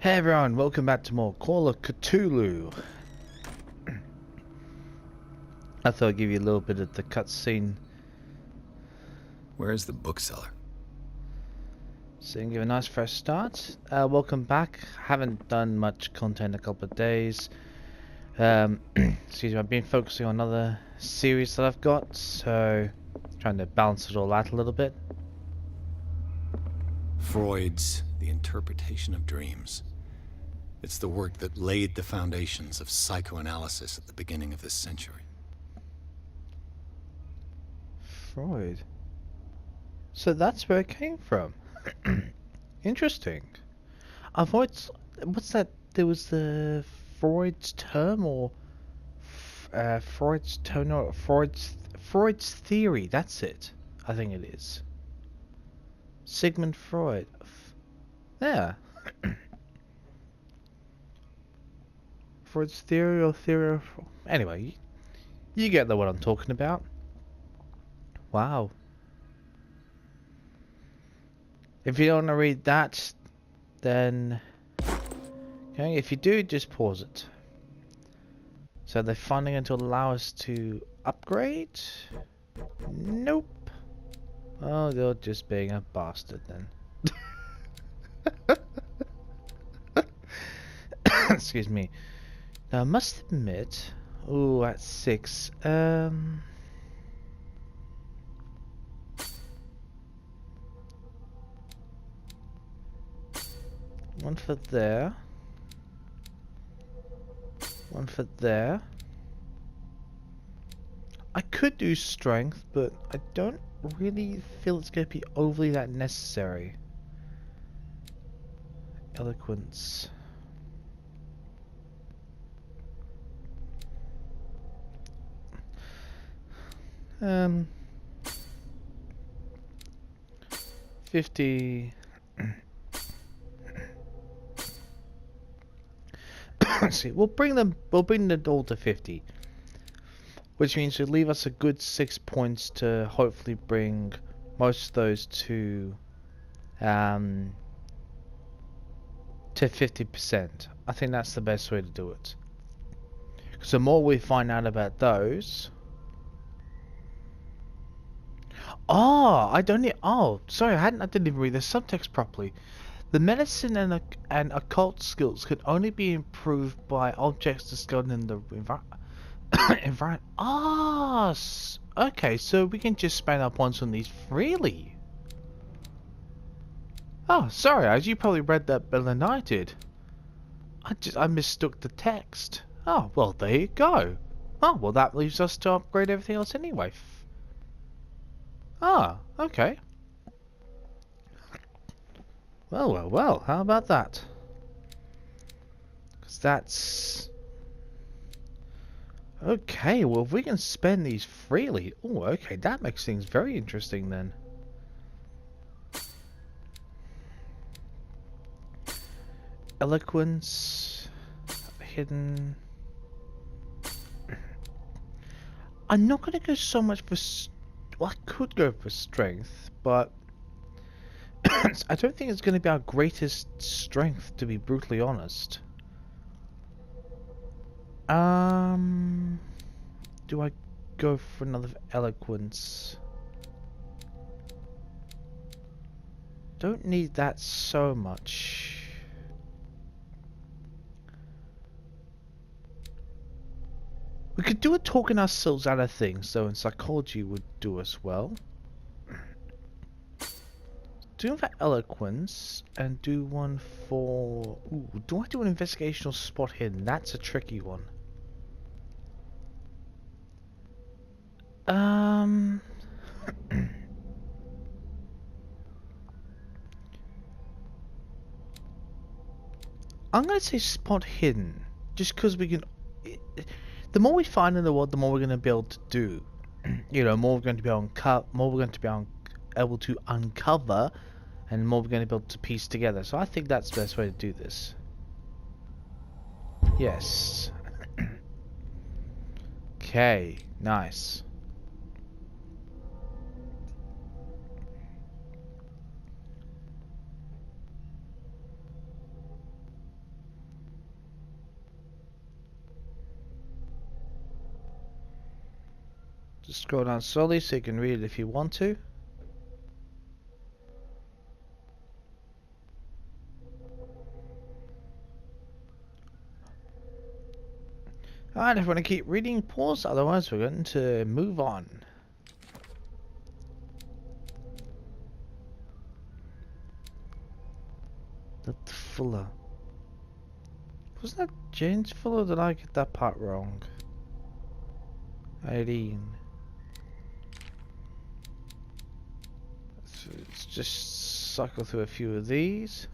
Hey everyone, welcome back to more Call of Cthulhu. I thought I'd give you a little bit of the cutscene. Where is the bookseller? So you can give a nice fresh start. Welcome back. Haven't done much content in a couple of days. Excuse me, I've been focusing on another series that I've got, so trying to balance it all out a little bit. Freud's The Interpretation of Dreams. It's the work that laid the foundations of psychoanalysis at the beginning of this century. Freud. So that's where it came from. Interesting. I've always... What's that? There was the Freud's term or... Freud's tone or Freud's theory. That's it. I think it is. Sigmund Freud. Yeah. Freud's theory or theory of... Anyway, you get the what I'm talking about. Wow. If you don't want to read that, then... Okay, if you do, just pause it. So they're funding it to allow us to upgrade? Nope. Oh, they're just being a bastard then. Excuse me. Now I must admit... Ooh, at 6. One for there. One for there. I could do strength, but I don't really feel it's going to be overly that necessary. Eloquence. Um, 50. See, we'll bring them all to 50, which means it'll leave us a good 6 points to hopefully bring most of those to 50%. I think that's the best way to do it. Because the more we find out about those. Oh, I don't need. Oh, sorry, I didn't even read the subtext properly. The medicine and occult skills could only be improved by objects discovered in the environment. Ah, okay, so we can just spend our points on these freely. Oh, sorry, as you probably read that better than I did. I mistook the text. Oh, well, there you go. Oh, well, that leaves us to upgrade everything else anyway. Ah, okay. Well, how about that? Because that's... Okay, well, if we can spend these freely... Oh, okay, that makes things very interesting then. Eloquence... Hidden... I'm not going to go so much for... Well, I could go for strength, but... I don't think it's going to be our greatest strength, to be brutally honest. Do I go for another eloquence? Don't need that so much. We could do a talking ourselves out of things, though, and psychology would do us well. Do one for eloquence, and do one for... Ooh, do I do an investigational spot hidden? That's a tricky one. I'm gonna say spot hidden, just because we can... The more we find in the world, the more we're gonna be able to do. You know, more we're going to be able to uncover, and more we're going to be able to piece together. So I think that's the best way to do this. Yes. Okay, nice. scroll down slowly so you can read it if you want to. Alright, if you want to keep reading, pause, otherwise we're going to move on. Dr. Fuller. Was that James Fuller, or did I get that part wrong? Eileen. So let's just cycle through a few of these.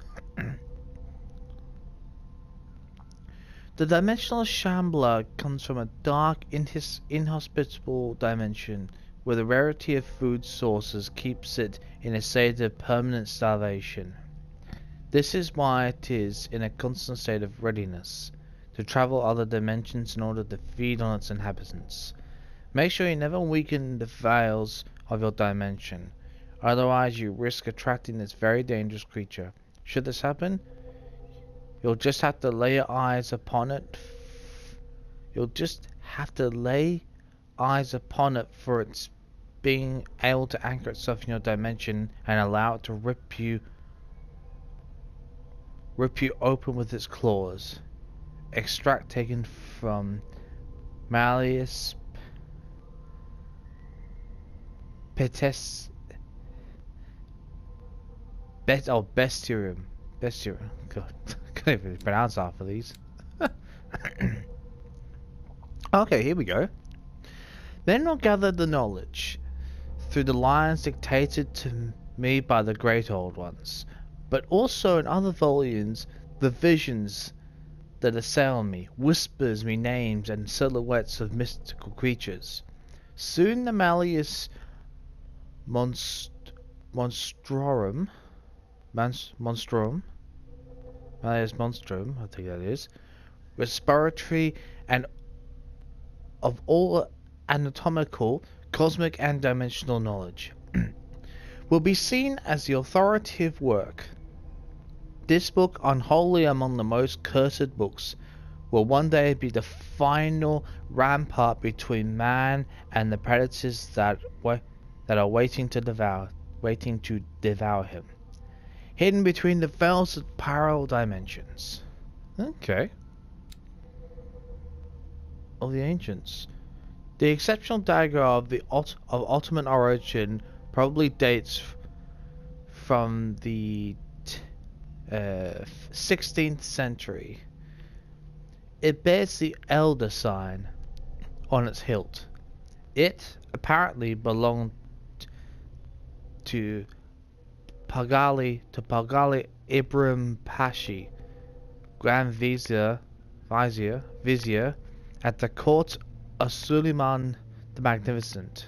The dimensional shambler comes from a dark, inhospitable dimension where the rarity of food sources keeps it in a state of permanent starvation. This is why it is in a constant state of readiness to travel other dimensions in order to feed on its inhabitants. Make sure you never weaken the veils of your dimension, otherwise you risk attracting this very dangerous creature. Should this happen, you'll just have to lay your eyes upon it. You'll just have to lay eyes upon it for its being able to anchor itself in your dimension and allow it to rip you open with its claws. Extract taken from Malleus Bestiarium. God, can't even pronounce half of these. Okay, here we go. Then I'll gather the knowledge through the lines dictated to me by the great old ones, but also in other volumes the visions that assail me, whispers me names and silhouettes of mystical creatures. Soon the Malleus Monstrum, Malleus Monstrum, I think that is, respiratory and of all anatomical, cosmic and dimensional knowledge, will be seen as the authoritative work. This book, unholy among the most cursed books, will one day be the final rampart between man and the predators that are waiting to devour him, hidden between the veils of parallel dimensions. Okay. Of the ancients. The exceptional dagger of Ottoman origin probably dates from the 16th century. It bears the Elder sign on its hilt. It apparently belonged to Pagali Ibrahim Pashi, Grand Vizier at the court of Solomon the Magnificent.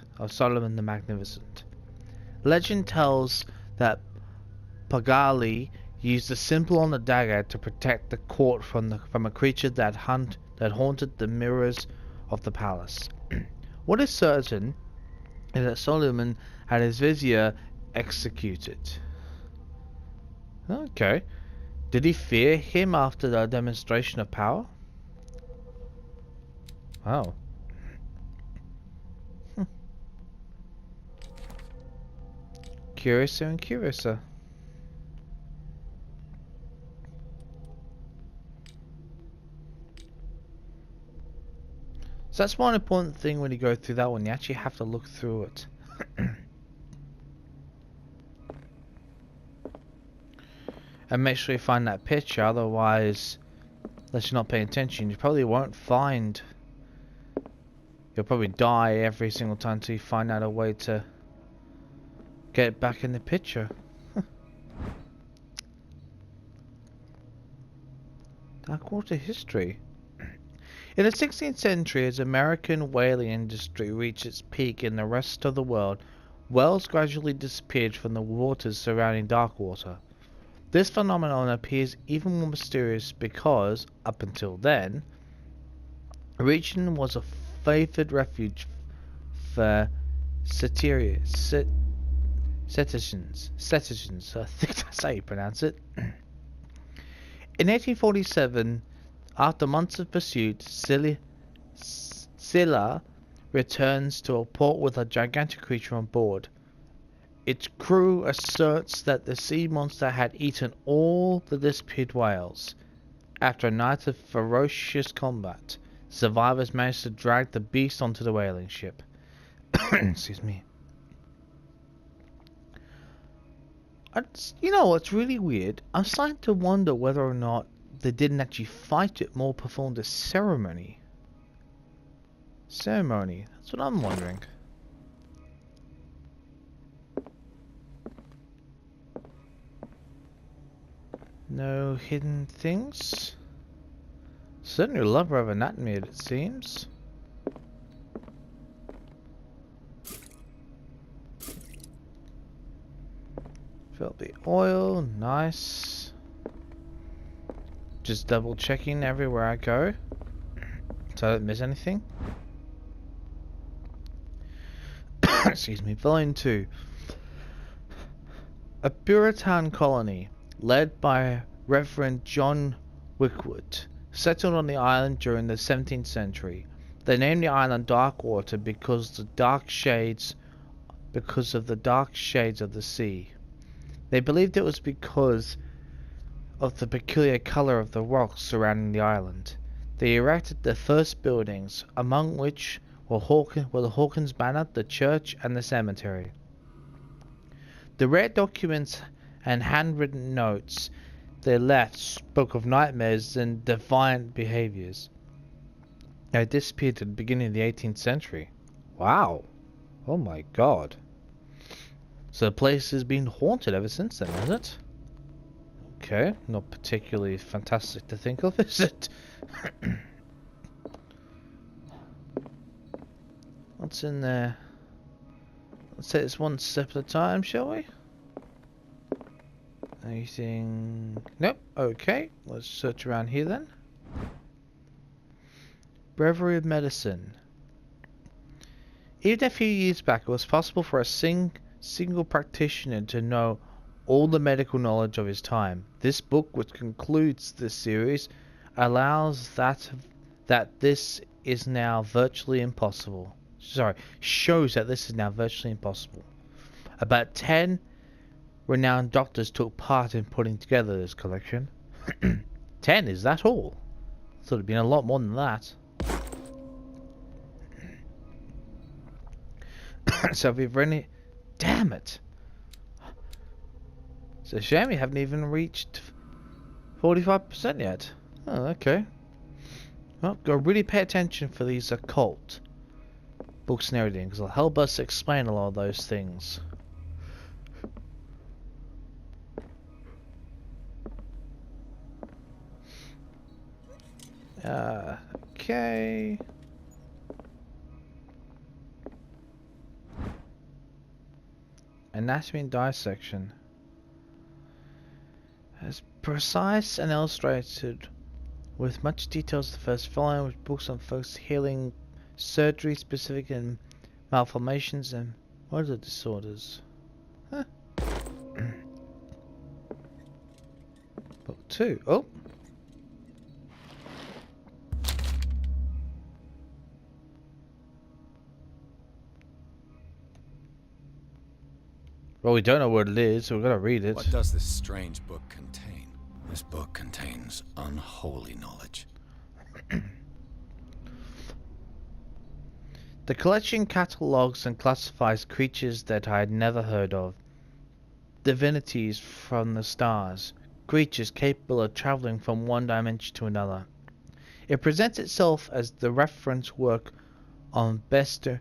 Legend tells that Pagali used the symbol on the dagger to protect the court from a creature that haunted the mirrors of the palace. What is certain is that Solomon had his vizier executed. Okay. Did he fear him after the demonstration of power? Oh. Curiouser and curiouser. So that's one important thing when you go through that one. You actually have to look through it. And make sure you find that picture, otherwise, unless you're not paying attention, you probably won't find... You'll probably die every single time until you find out a way to get back in the picture. Darkwater history. In the 16th century, as American whaling industry reached its peak in the rest of the world, whales gradually disappeared from the waters surrounding Darkwater. This phenomenon appears even more mysterious because, up until then, the region was a favoured refuge for cetaceans. I think that's how you pronounce it. In 1847, after months of pursuit, Scylla returns to a port with a gigantic creature on board. Its crew asserts that the sea monster had eaten all the disappeared whales. After a night of ferocious combat, survivors managed to drag the beast onto the whaling ship. Excuse me. You know what's really weird? I'm starting to wonder whether or not they didn't actually fight it, more performed a ceremony. That's what I'm wondering. No hidden things? Certainly a lover of anatomy, it seems. Fill the oil, nice. Just double checking everywhere I go, so I don't miss anything. Excuse me. Volume 2. A Puritan colony, led by Reverend John Wickwood, settled on the island during the 17th century. They named the island Darkwater because of the dark shades of the sea. They believed it was because of the peculiar color of the rocks surrounding the island. They erected the first buildings, among which were the Hawkins Banner, the church, and the cemetery. The rare documents and handwritten notes they left spoke of nightmares and defiant behaviors. They disappeared at the beginning of the 18th century. Wow. Oh my god. So the place has been haunted ever since then, has it? Okay, not particularly fantastic to think of, is it? What's in there? Let's take this one step at a time, shall we? Anything? Nope. Okay, let's search around here then. Breviary of Medicine. Even a few years back, it was possible for a single practitioner to know all the medical knowledge of his time. This book, which concludes this series, shows that this is now virtually impossible. About 10 renowned doctors took part in putting together this collection. 10, is that all? I thought it'd been a lot more than that. So if we've really... Damn it! It's a shame we haven't even reached 45% yet. Oh, okay. Well, gotta really pay attention for these occult books and everything, because it'll help us explain a lot of those things. Okay. Anatomy and dissection. As precise and illustrated with much detail as the first volume, with books on folks healing, surgery, specific and malformations, and other disorders. Huh. Book 2. Oh. Well, we don't know what it is, so we're gonna read it. What does this strange book contain? This book contains unholy knowledge. The collection catalogues and classifies creatures that I had never heard of, divinities from the stars, creatures capable of traveling from one dimension to another. It presents itself as the reference work on bestiary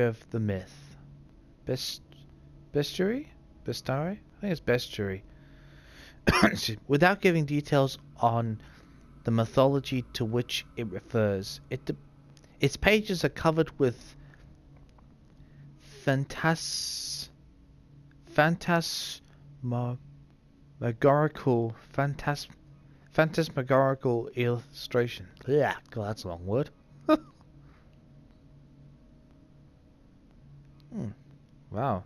of the myth. Bestiary? I think it's bestiary. Without giving details on the mythology to which it refers, its pages are covered with phantasmagorical illustration. Yeah, God, that's a long word. Wow.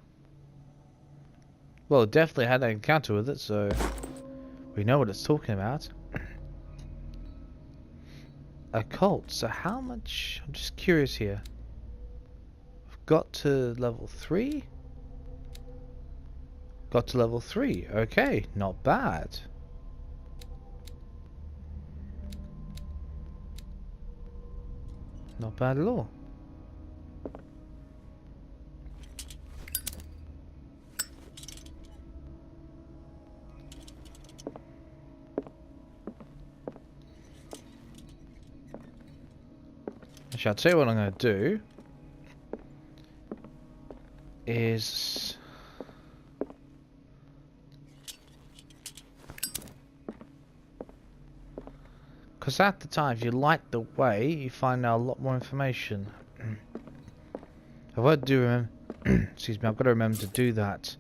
Well, definitely had an encounter with it, so we know what it's talking about. occult. So how much? I'm just curious here. I've got to level 3. Got to level 3. Okay, not bad. Not bad at all. Actually, I'll tell you what I'm going to do is because at the time, if you light the way, you find out a lot more information. I've got to do excuse me, I've got to remember to do that.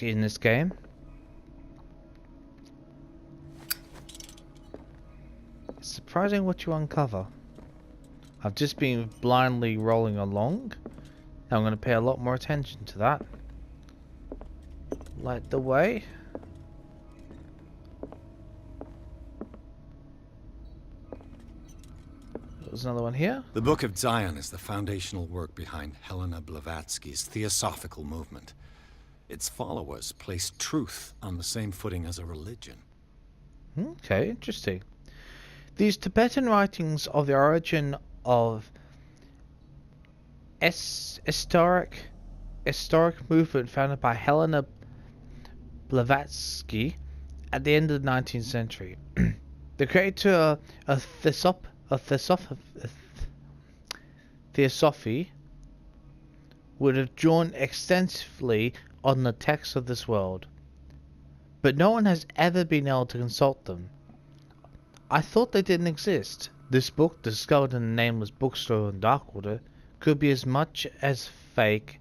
In this game. It's surprising what you uncover. I've just been blindly rolling along. Now I'm going to pay a lot more attention to that. Light the way. There's another one here. The Book of Zion is the foundational work behind Helena Blavatsky's theosophical movement. Its followers place truth on the same footing as a religion. Okay, interesting. These Tibetan writings of the origin of historic movement founded by Helena Blavatsky at the end of the 19th century. The creator of Theosophy would have drawn extensively on the texts of this world, but no one has ever been able to consult them. I thought they didn't exist. This book, discovered in a nameless bookstore in Darkwater, could be as much as fake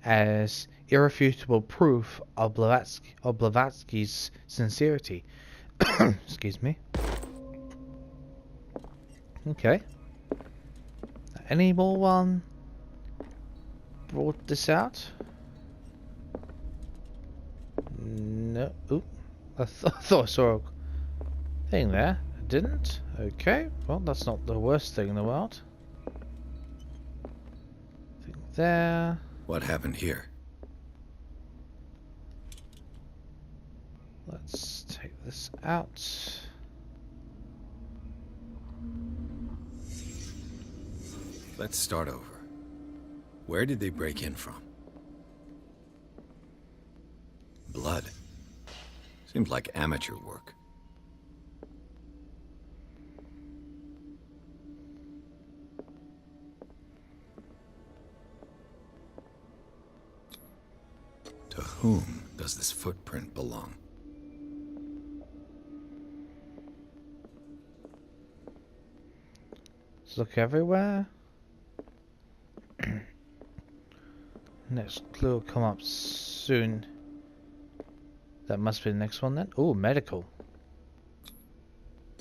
as irrefutable proof of Blavatsky's sincerity. Excuse me. Okay. Any more brought this out? No. Oop. I thought I saw a thing there. I didn't. Okay. Well, that's not the worst thing in the world. Thing there. What happened here? Let's take this out. Let's start over. Where did they break in from? Blood. Seems like amateur work. To whom does this footprint belong? Let's look everywhere. Next clue will come up soon. That must be the next one then. Oh, medical.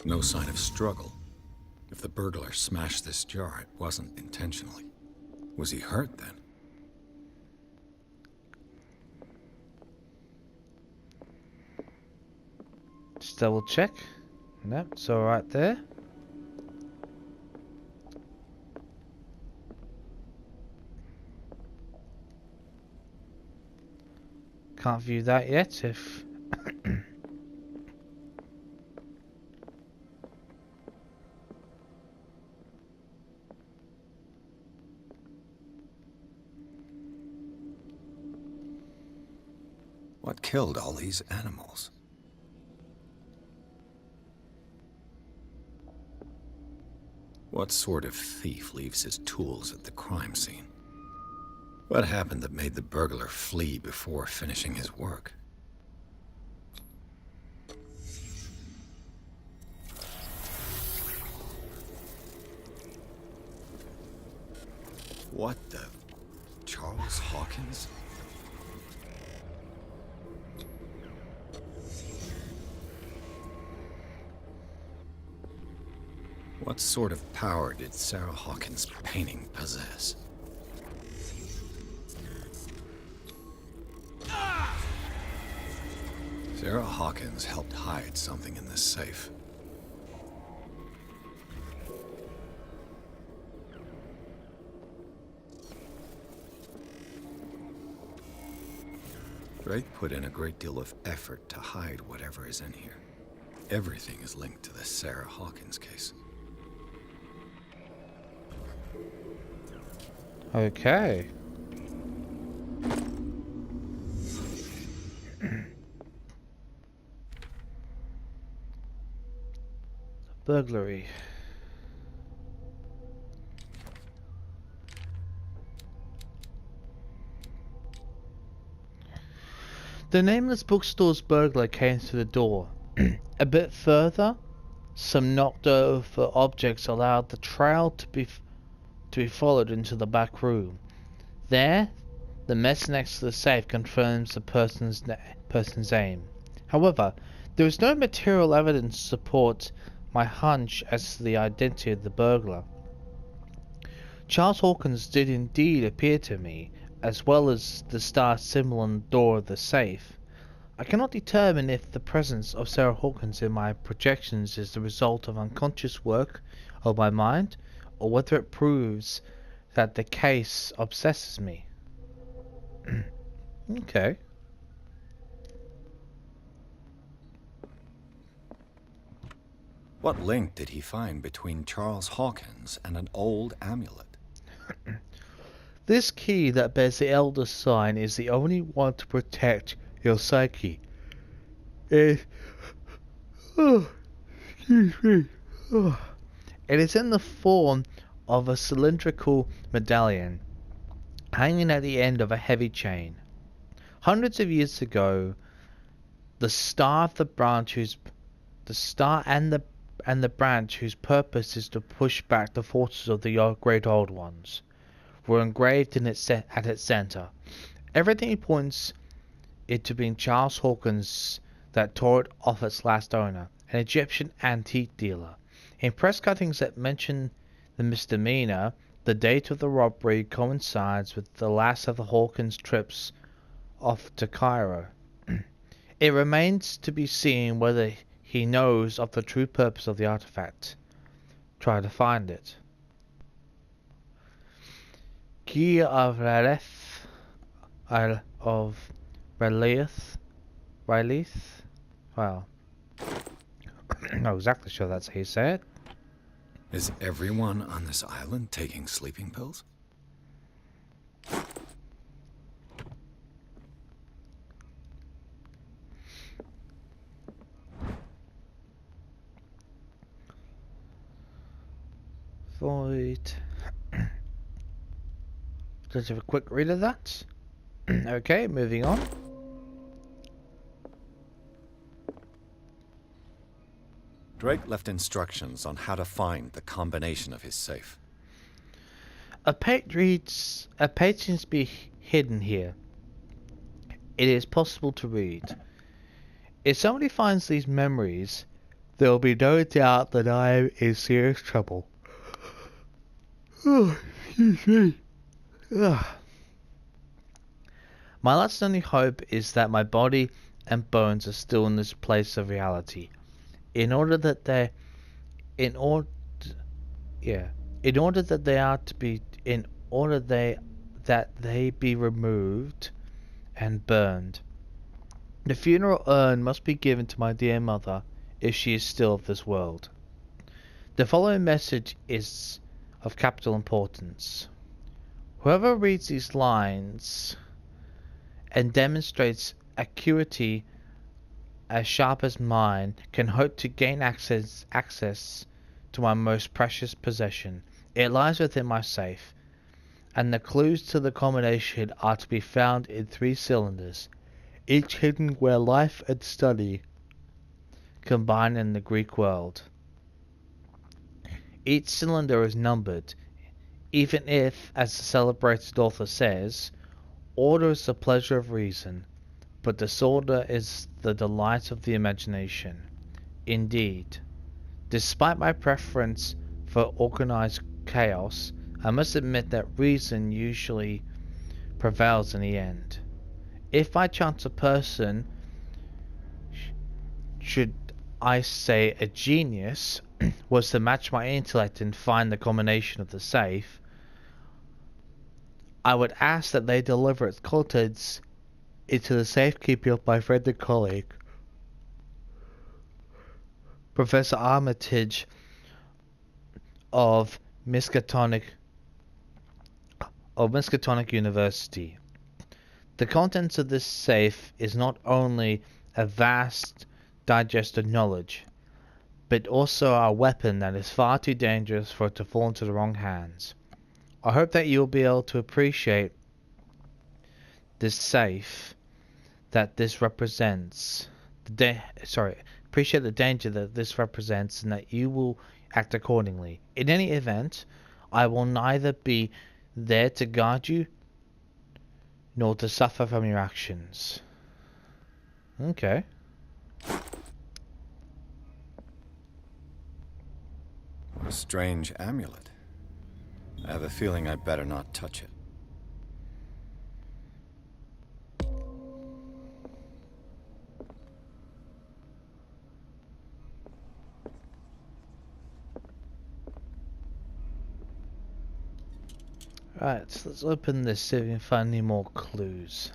No sign of struggle. If the burglar smashed this jar, it wasn't intentionally. Was he hurt then? Just double check. Nope, it's all right there. Can't view that yet if What killed all these animals? What sort of thief leaves his tools at the crime scene? What happened that made the burglar flee before finishing his work? What the... Charles Hawkins? What sort of power did Sarah Hawkins' painting possess? Sarah Hawkins helped hide something in this safe. Drake put in a great deal of effort to hide whatever is in here. Everything is linked to the Sarah Hawkins case. Okay. Burglary. The nameless bookstore's burglar came to the door. A bit further, some knocked over objects allowed the trail to be followed into the back room. There, the mess next to the safe confirms the person's aim. However, there is no material evidence to support my hunch as to the identity of the burglar. Charles Hawkins did indeed appear to me, as well as the star symbol on the door of the safe. I cannot determine if the presence of Sarah Hawkins in my projections is the result of unconscious work of my mind, or whether it proves that the case obsesses me. Okay. What link did he find between Charles Hawkins and an old amulet? This key that bears the Elder Sign is the only one to protect your psyche. It is in the form of a cylindrical medallion hanging at the end of a heavy chain. Hundreds of years ago, the star and the branch whose purpose is to push back the forces of the great old ones were engraved at its center. Everything points it to being Charles Hawkins that tore it off its last owner, an Egyptian antique dealer. In press cuttings that mention the misdemeanor, the date of the robbery coincides with the last of the Hawkins trips off to Cairo. It remains to be seen whether he knows of the true purpose of the artifact. Try to find it. Key of Relief. Well, I'm not exactly sure that's how you say it. Is everyone on this island taking sleeping pills? Void. Let's have a quick read of that. Okay, moving on. Drake left instructions on how to find the combination of his safe. A page reads, "A page seems to be hidden here. It is possible to read. If somebody finds these memories, there will be no doubt that I am in serious trouble." Oh, excuse me. Ugh. My last and only hope is that my body and bones are still in this place of reality. In order that they be removed and burned. The funeral urn must be given to my dear mother if she is still of this world. The following message is of capital importance. Whoever reads these lines and demonstrates acuity as sharp as mine can hope to gain access to my most precious possession. It lies within my safe, and the clues to the combination are to be found in 3 cylinders, each hidden where life and study combine in the Greek world. Each cylinder is numbered, even if, as the celebrated author says, order is the pleasure of reason, but disorder is the delight of the imagination. Indeed, despite my preference for organized chaos, I must admit that reason usually prevails in the end. If by chance a person, should I say a genius, was to match my intellect and find the combination of the safe, I would ask that they deliver its contents into the safekeeping of my friend and colleague, Professor Armitage of Miskatonic University. The contents of this safe is not only a vast digest of knowledge, but also a weapon that is far too dangerous for it to fall into the wrong hands. I hope that you'll be able to appreciate this safe that this represents. Appreciate the danger that this represents, and that you will act accordingly. In any event, I will neither be there to guard you nor to suffer from your actions. Okay. What a strange amulet. I have a feeling I better not touch it. Right, so let's open this, see if we can find any more clues.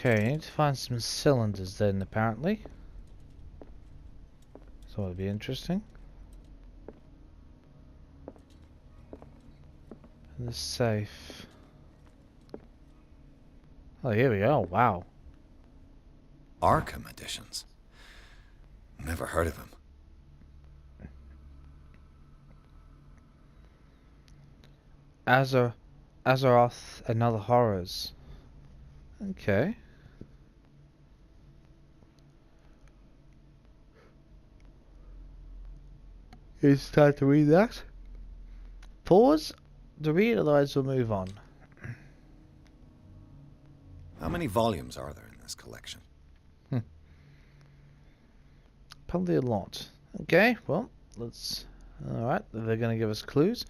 Okay, I need to find some cylinders then, apparently. So it'll be interesting. And the safe. Oh, here we go. Wow. Arkham editions. Never heard of them. Azeroth and Other Horrors. Okay. It's time to read that. Pause to read, otherwise we'll move on. How many volumes are there in this collection? Probably a lot. Okay, well, let's... Alright, they're going to give us clues.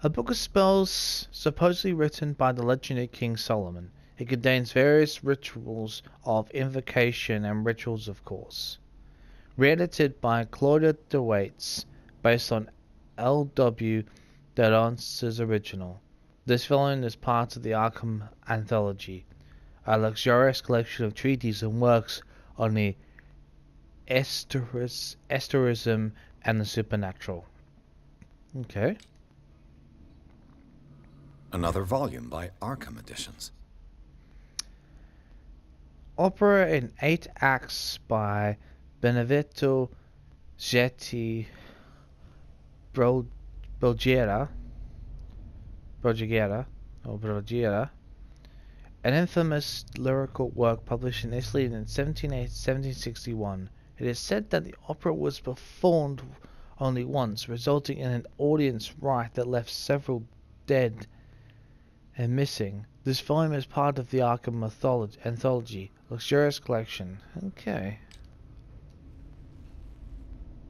A book of spells supposedly written by the legendary King Solomon. It contains various rituals of invocation and rituals, of course. Re-edited by Claudia DeWaits, based on L.W. Delance's original. This volume is part of the Arkham Anthology, a luxurious collection of treatises and works on the esotericism and the supernatural. Okay. Another volume by Arkham Editions. Opera in 8 acts by Benedetto Getti Bruguera, an infamous lyrical work published in Italy in 1761. It is said that the opera was performed only once, resulting in an audience riot that left several dead and missing. This volume is part of the Arkham Anthology, luxurious collection. Okay.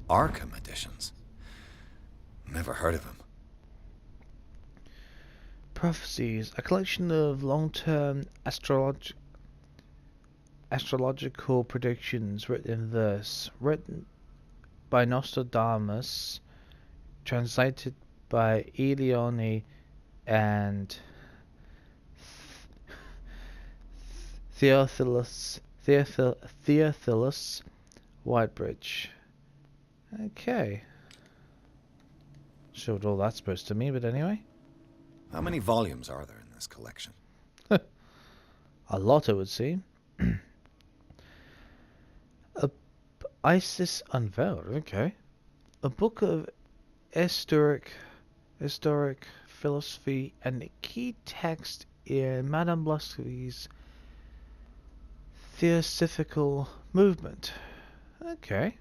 Arkham Editions. Never heard of them. Prophecies, a collection of long-term astrological predictions written in verse, written by Nostradamus, translated by Elione and Theophilus Whitebridge. Okay. Sure what all that's supposed to mean, but anyway. How many volumes are there in this collection? A lot, it would seem. Isis Unveiled, okay. A book of historic philosophy and a key text in Madame Blavatsky's theosophical movement. Okay.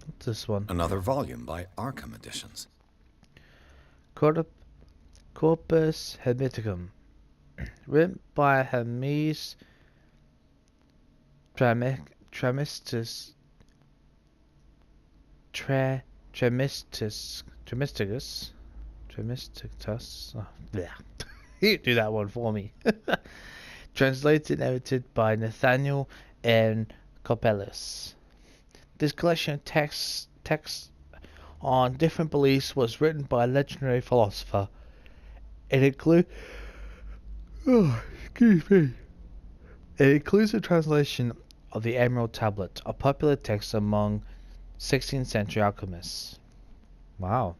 What's this one? Another volume by Arkham Editions. Corpus Hermeticum, written by Hermes Trismegistus Tremisticus. Oh, yeah. You do that one for me. Translated and edited by Nathaniel N. Coppelus. This collection of texts on different beliefs was written by a legendary philosopher. It includes It includes a translation of the Emerald Tablet, a popular text among 16th century alchemists. Wow.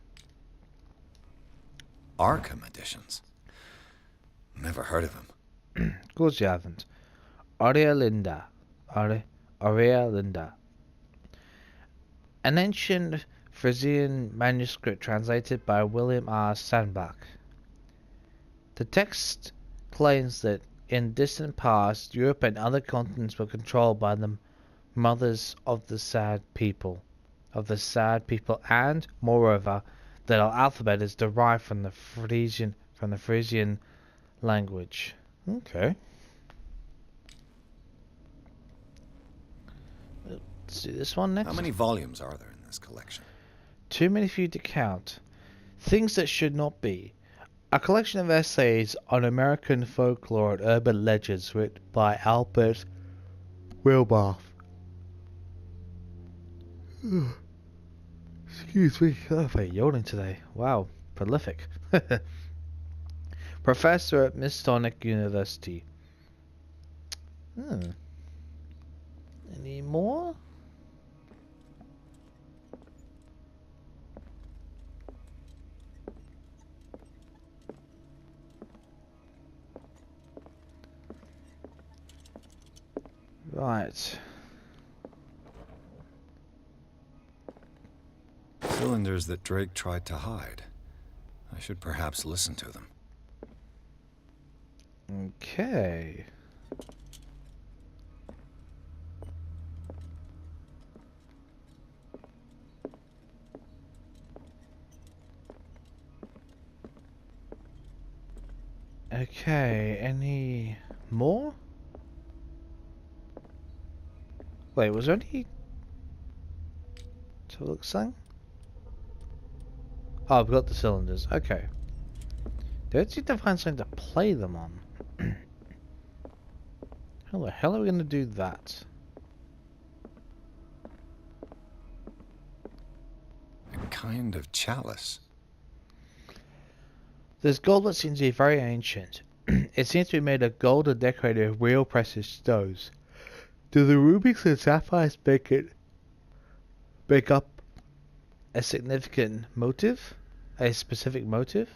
Arkham editions? Never heard of them. Of course you haven't. Aurea Linda. Aurea Linda. An ancient Frisian manuscript translated by William R. Sandbach. The text claims that in distant past, Europe and other continents were controlled by the mothers of the sad people, and, moreover, that our alphabet is derived from the Frisian language. Okay. Let's do this one next. How many volumes are there in this collection? Too many for you to count. Things that should not be. A collection of essays on American folklore and urban legends written by Albert Wilbarth. Excuse me, I'm very yawning today. Wow, prolific. Professor at Mistonic University. Any more? Right. Cylinders that Drake tried to hide. I should perhaps listen to them. Okay. Okay, any more? Wait, was there any to look something? Oh, I've got the cylinders. Okay. Don't seem to find something to play them on. How the hell are we going to do that? A kind of chalice. This goblet seems to be very ancient. It seems to be made of gold and decorated with real precious stones. Do the rubies and sapphires make up a significant motive? A specific motive?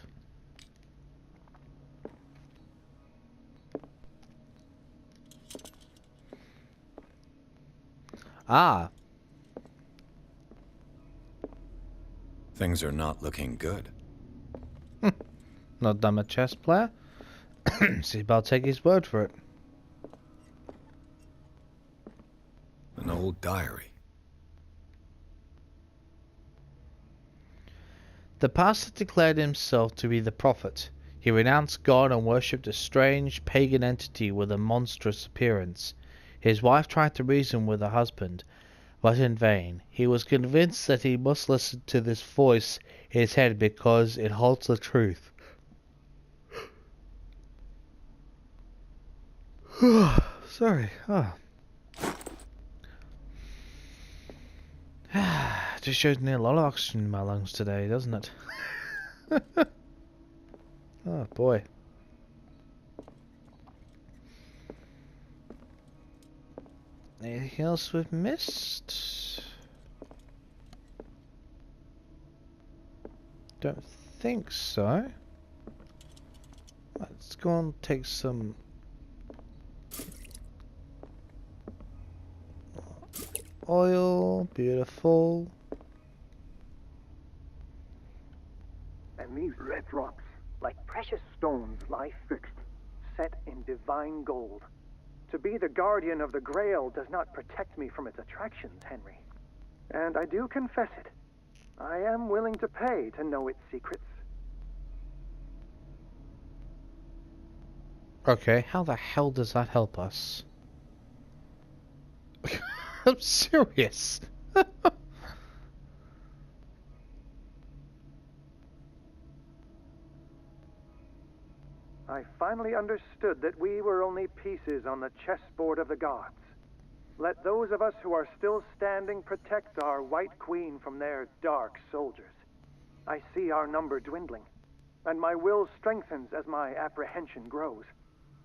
Ah. Things are not looking good. Not dumb a chess player. See, I'll take his word for it. An old diary. The pastor declared himself to be the prophet. He renounced God and worshipped a strange pagan entity with a monstrous appearance. His wife tried to reason with her husband, but in vain. He was convinced that he must listen to this voice in his head because it holds the truth. Sorry. Just shows me a lot of oxygen in my lungs today, doesn't it? Oh boy. Anything else we've missed? Don't think so. Let's go and take some oil. Beautiful. And these red drops, like precious stones, lie fixed, set in divine gold. To be the guardian of the Grail does not protect me from its attractions, Henry. And I do confess it. I am willing to pay to know its secrets. Okay, how the hell does that help us? I'm serious. I finally understood that we were only pieces on the chessboard of the gods. Let those of us who are still standing protect our White Queen from their dark soldiers. I see our number dwindling, and my will strengthens as my apprehension grows.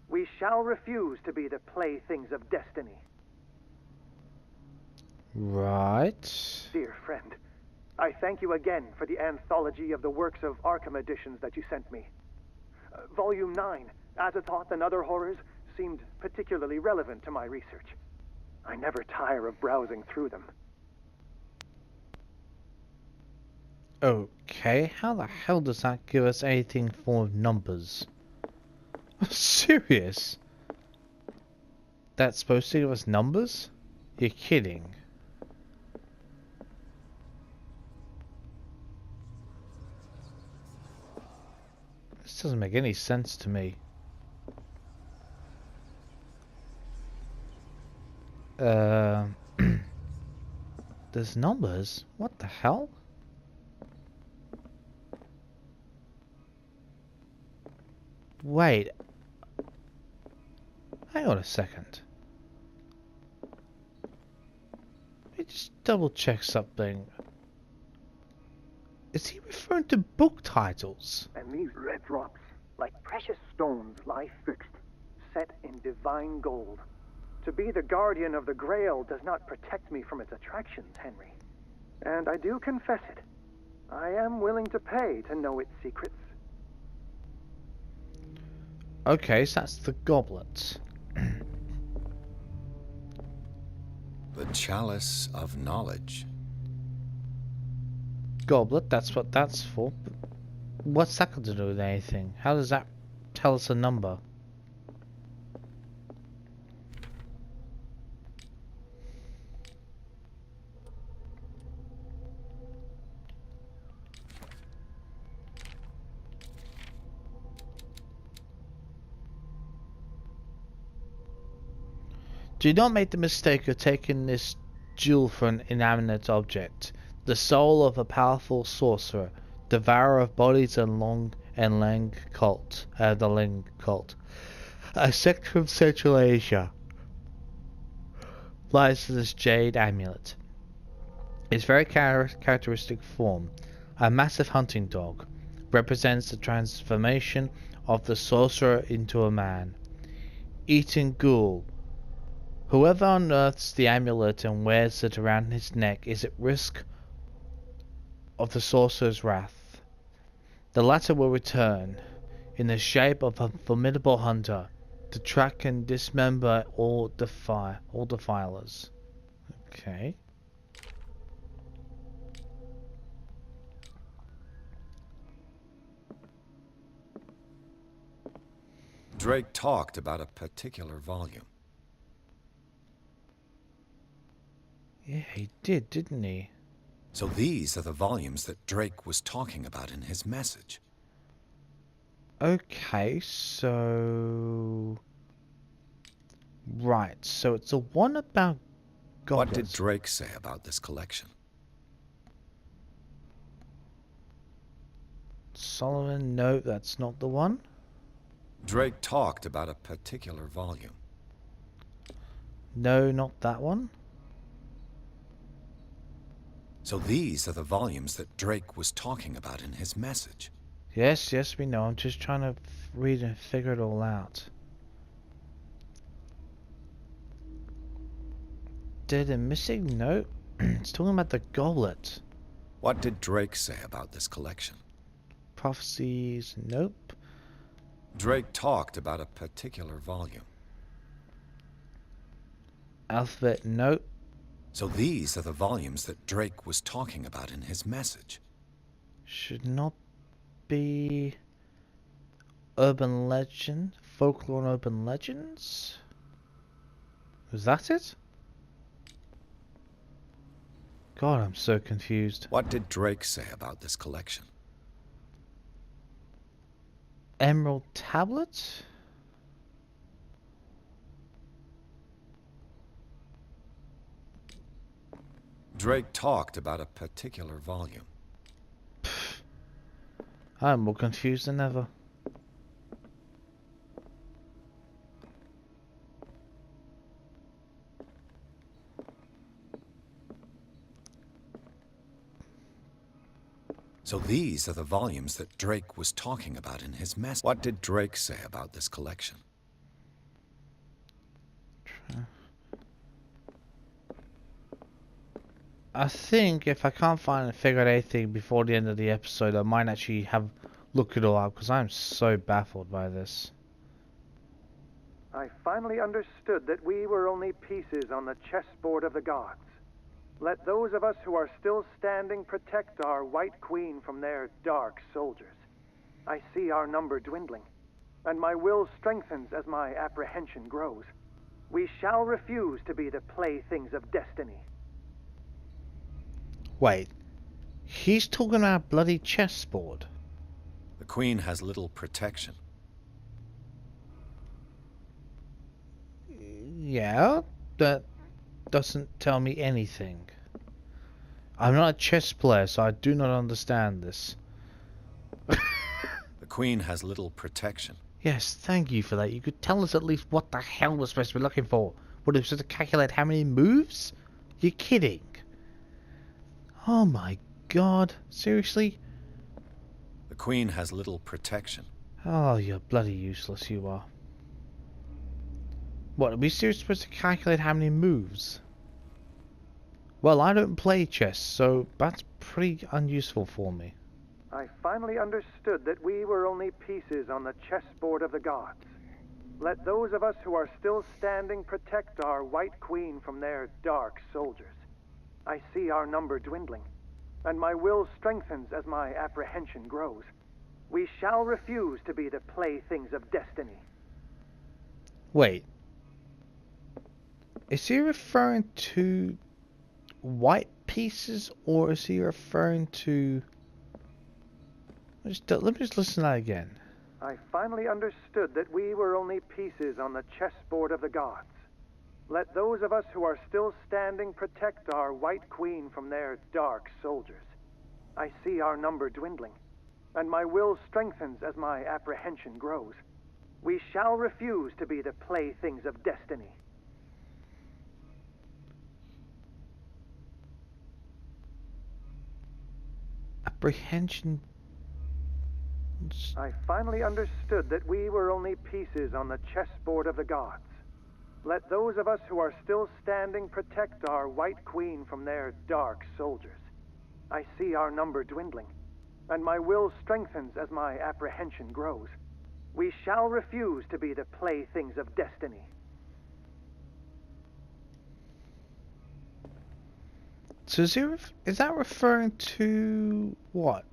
We shall refuse to be the playthings of destiny. Right. Dear friend, I thank you again for the anthology of the works of Arkham editions that you sent me. Volume 9, Azathoth and Other Horrors, seemed particularly relevant to my research. I never tire of browsing through them. Okay, how the hell does that give us anything in form of numbers? Serious? That's supposed to give us numbers? You're kidding. This doesn't make any sense to me. There's numbers? What the hell? Wait. Hang on a second. Let me just double check something. Is he referring to book titles? And these red drops, like precious stones, lie fixed, set in divine gold. To be the guardian of the Grail does not protect me from its attractions, Henry. And I do confess it. I am willing to pay to know its secrets. Okay, so that's the goblet. The Chalice of Knowledge. Goblet, that's what that's for. But what's that got to do with anything? How does that tell us a number? Do not make the mistake of taking this jewel for an inanimate object. The soul of a powerful sorcerer, devourer of bodies and Lang cult, the Ling cult, a sect from Central Asia, lies in this jade amulet. Its very characteristic form, a massive hunting dog, represents the transformation of the sorcerer into a man. Eating ghoul. Whoever unearths the amulet and wears it around his neck is at risk of the sorcerer's wrath. The latter will return, in the shape of a formidable hunter, to track and dismember all defilers. Okay. Drake talked about a particular volume. Yeah, he did, didn't he? So these are the volumes that Drake was talking about in his message. Okay, so... Right, so it's the one about goblins. What did Drake say about this collection? Solomon, no, that's not the one. Drake talked about a particular volume. No, not that one. So these are the volumes that Drake was talking about in his message. Yes, yes, we know. I'm just trying to read and figure it all out. Dead and missing? No. It's talking about the goblet. What did Drake say about this collection? Prophecies? Nope. Drake talked about a particular volume. Alphabet? Nope. So these are the volumes that Drake was talking about in his message. Should not be... Urban legend? Folklore and urban legends? Was that it? God, I'm so confused. What did Drake say about this collection? Emerald tablet? Drake talked about a particular volume. I'm more confused than ever. So these are the volumes that Drake was talking about in his message. What did Drake say about this collection? I think if I can't find and figure out anything before the end of the episode, I might actually have look it all up because I'm so baffled by this. I finally understood that we were only pieces on the chessboard of the gods. Let those of us who are still standing protect our White Queen from their dark soldiers. I see our number dwindling, and my will strengthens as my apprehension grows. We shall refuse to be the playthings of destiny. Wait, he's talking about bloody chessboard. The Queen has little protection. Yeah, that doesn't tell me anything. I'm not a chess player, so I do not understand this. The Queen has little protection. Yes, thank you for that. You could tell us at least what the hell we're supposed to be looking for. What, are we supposed to calculate how many moves? You're kidding. Oh my god. Seriously? The Queen has little protection. Oh, you're bloody useless, you are. What, are we seriously supposed to calculate how many moves? Well, I don't play chess, so that's pretty unuseful for me. I finally understood that we were only pieces on the chessboard of the gods. Let those of us who are still standing protect our White Queen from their dark soldiers. I see our number dwindling, and my will strengthens as my apprehension grows. We shall refuse to be the playthings of destiny. Wait. Is he referring to white pieces, or is he referring to... Let me just listen to that again. I finally understood that we were only pieces on the chessboard of the gods. Let those of us who are still standing protect our White Queen from their dark soldiers. I see our number dwindling, and my will strengthens as my apprehension grows. We shall refuse to be the playthings of destiny. Apprehension... I finally understood that we were only pieces on the chessboard of the gods. Let those of us who are still standing protect our White Queen from their dark soldiers. I see our number dwindling, and my will strengthens as my apprehension grows. We shall refuse to be the playthings of destiny. So is that referring to what?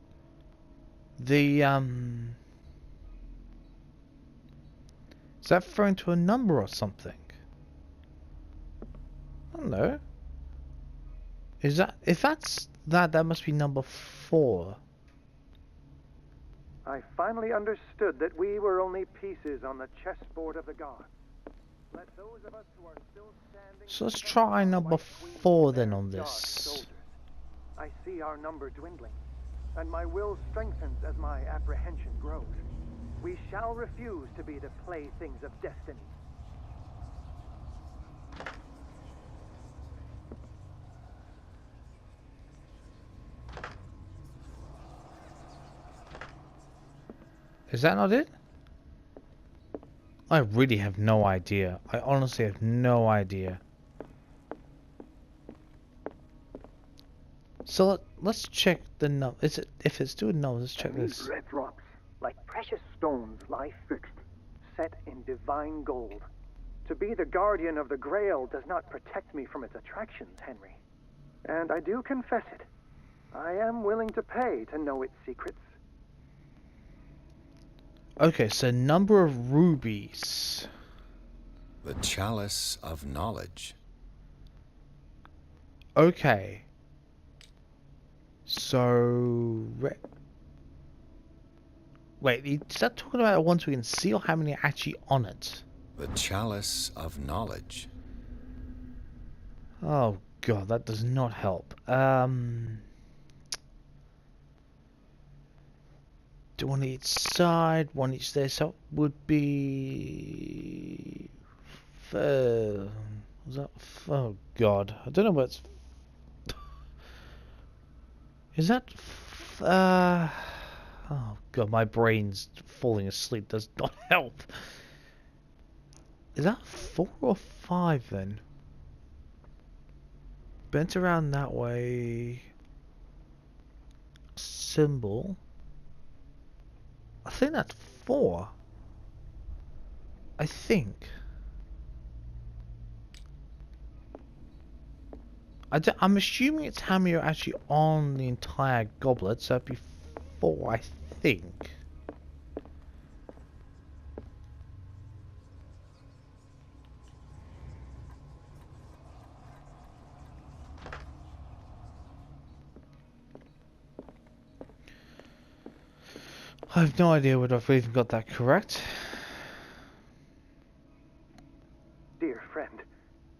The is that referring to a number or something? I don't know. Is that, if that's that must be number 4. I finally understood that we were only pieces on the chessboard of the gods. Let those of us who are still standing... So let's try number 4 then on this. I see our number dwindling, and my will strengthens as my apprehension grows. We shall refuse to be the playthings of destiny. Is that not it? I really have no idea. I honestly have no idea. So let's check the number. Is it, if it's doing no, let's check These this. red drops, like precious stones, lie fixed, set in divine gold. To be the guardian of the Grail does not protect me from its attractions, Henry. And I do confess it. I am willing to pay to know its secrets. Okay, so number of rubies. The Chalice of Knowledge. Okay. So... Wait, is that talking about the ones we can see, or how many are actually on it? The Chalice of Knowledge. Oh god, that does not help. Do one each side, one each there, so it would be... was that... Oh god, I don't know what's... Is that Oh god, my brain's falling asleep does not help. Is that 4 or 5 then? Bent around that way. Symbol. I think that's 4. I think. I'm assuming it's how many are actually on the entire goblet, so it'd be 4, I think. I have no idea whether I've even got that correct. Dear friend,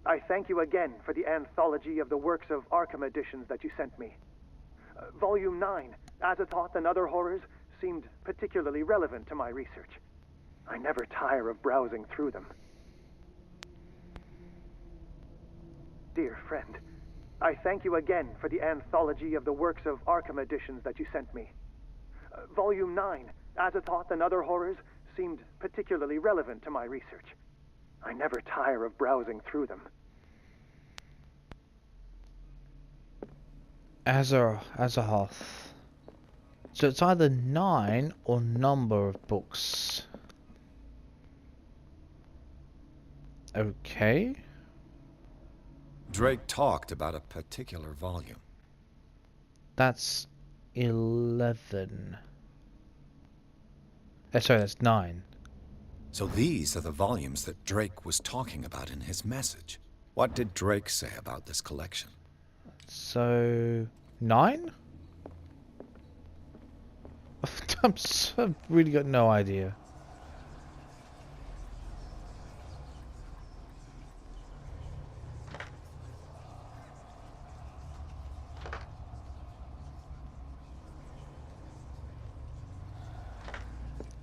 I thank you again for the anthology of the works of Arkham editions that you sent me. Volume 9, Azathoth and Other Horrors, seemed particularly relevant to my research. I never tire of browsing through them. Dear friend, I thank you again for the anthology of the works of Arkham editions that you sent me. Volume 9, Azathoth and Other Horrors, seemed particularly relevant to my research. I never tire of browsing through them. Azathoth. So it's either 9 or number of books. Okay. Drake talked about a particular volume. That's 11. Sorry, that's 9. So these are the volumes that Drake was talking about in his message. What did Drake say about this collection? So 9? I've really got no idea.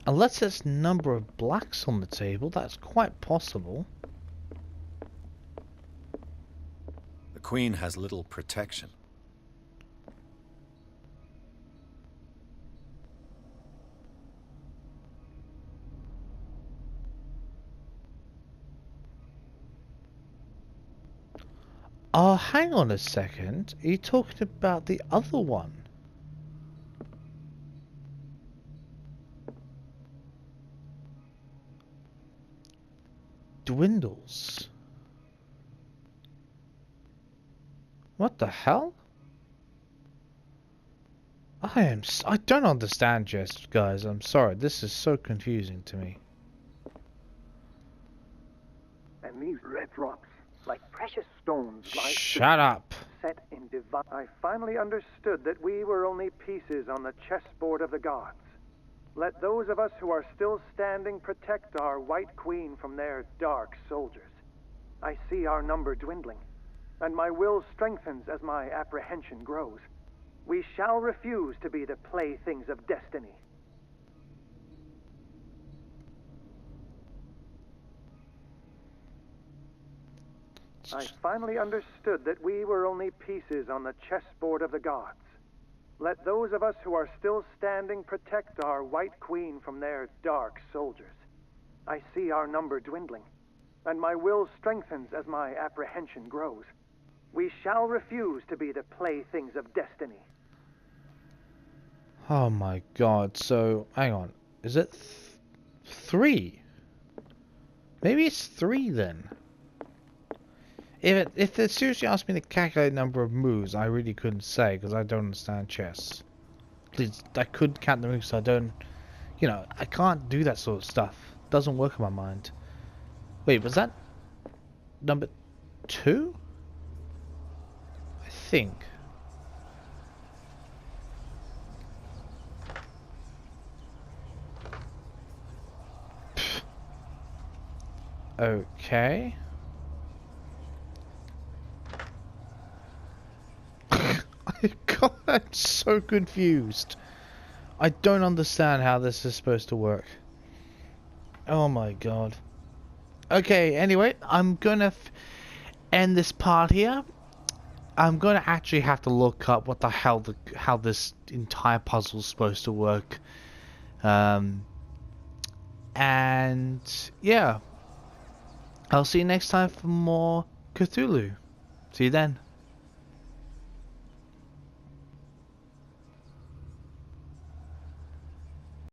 Unless there's number of blacks on the table, that's quite possible. The Queen has little protection. Oh, hang on a second. Are you talking about the other one? Dwindles. What the hell? I don't understand, just guys. I'm sorry. This is so confusing to me. And these red drops, like precious stones, lie Shut up. set in divine. I finally understood that we were only pieces on the chessboard of the gods. Let those of us who are still standing protect our White Queen from their dark soldiers. I see our number dwindling, and my will strengthens as my apprehension grows. We shall refuse to be the playthings of destiny. I finally understood that we were only pieces on the chessboard of the gods. Let those of us who are still standing protect our White Queen from their dark soldiers. I see our number dwindling, and my will strengthens as my apprehension grows. We shall refuse to be the playthings of destiny. Oh my god. So, hang on. Is it 3? Maybe it's 3 then. If they seriously asked me to calculate number of moves, I really couldn't say because I don't understand chess. Please, I could count the moves. I don't, I can't do that sort of stuff. Doesn't work in my mind. Wait, was that number 2? I think. Okay. God, I'm so confused. I don't understand how this is supposed to work. Oh my god. Okay, anyway, I'm gonna end this part here. I'm gonna actually have to look up what the hell how this entire puzzle is supposed to work. And yeah, I'll see you next time for more Cthulhu. See you then.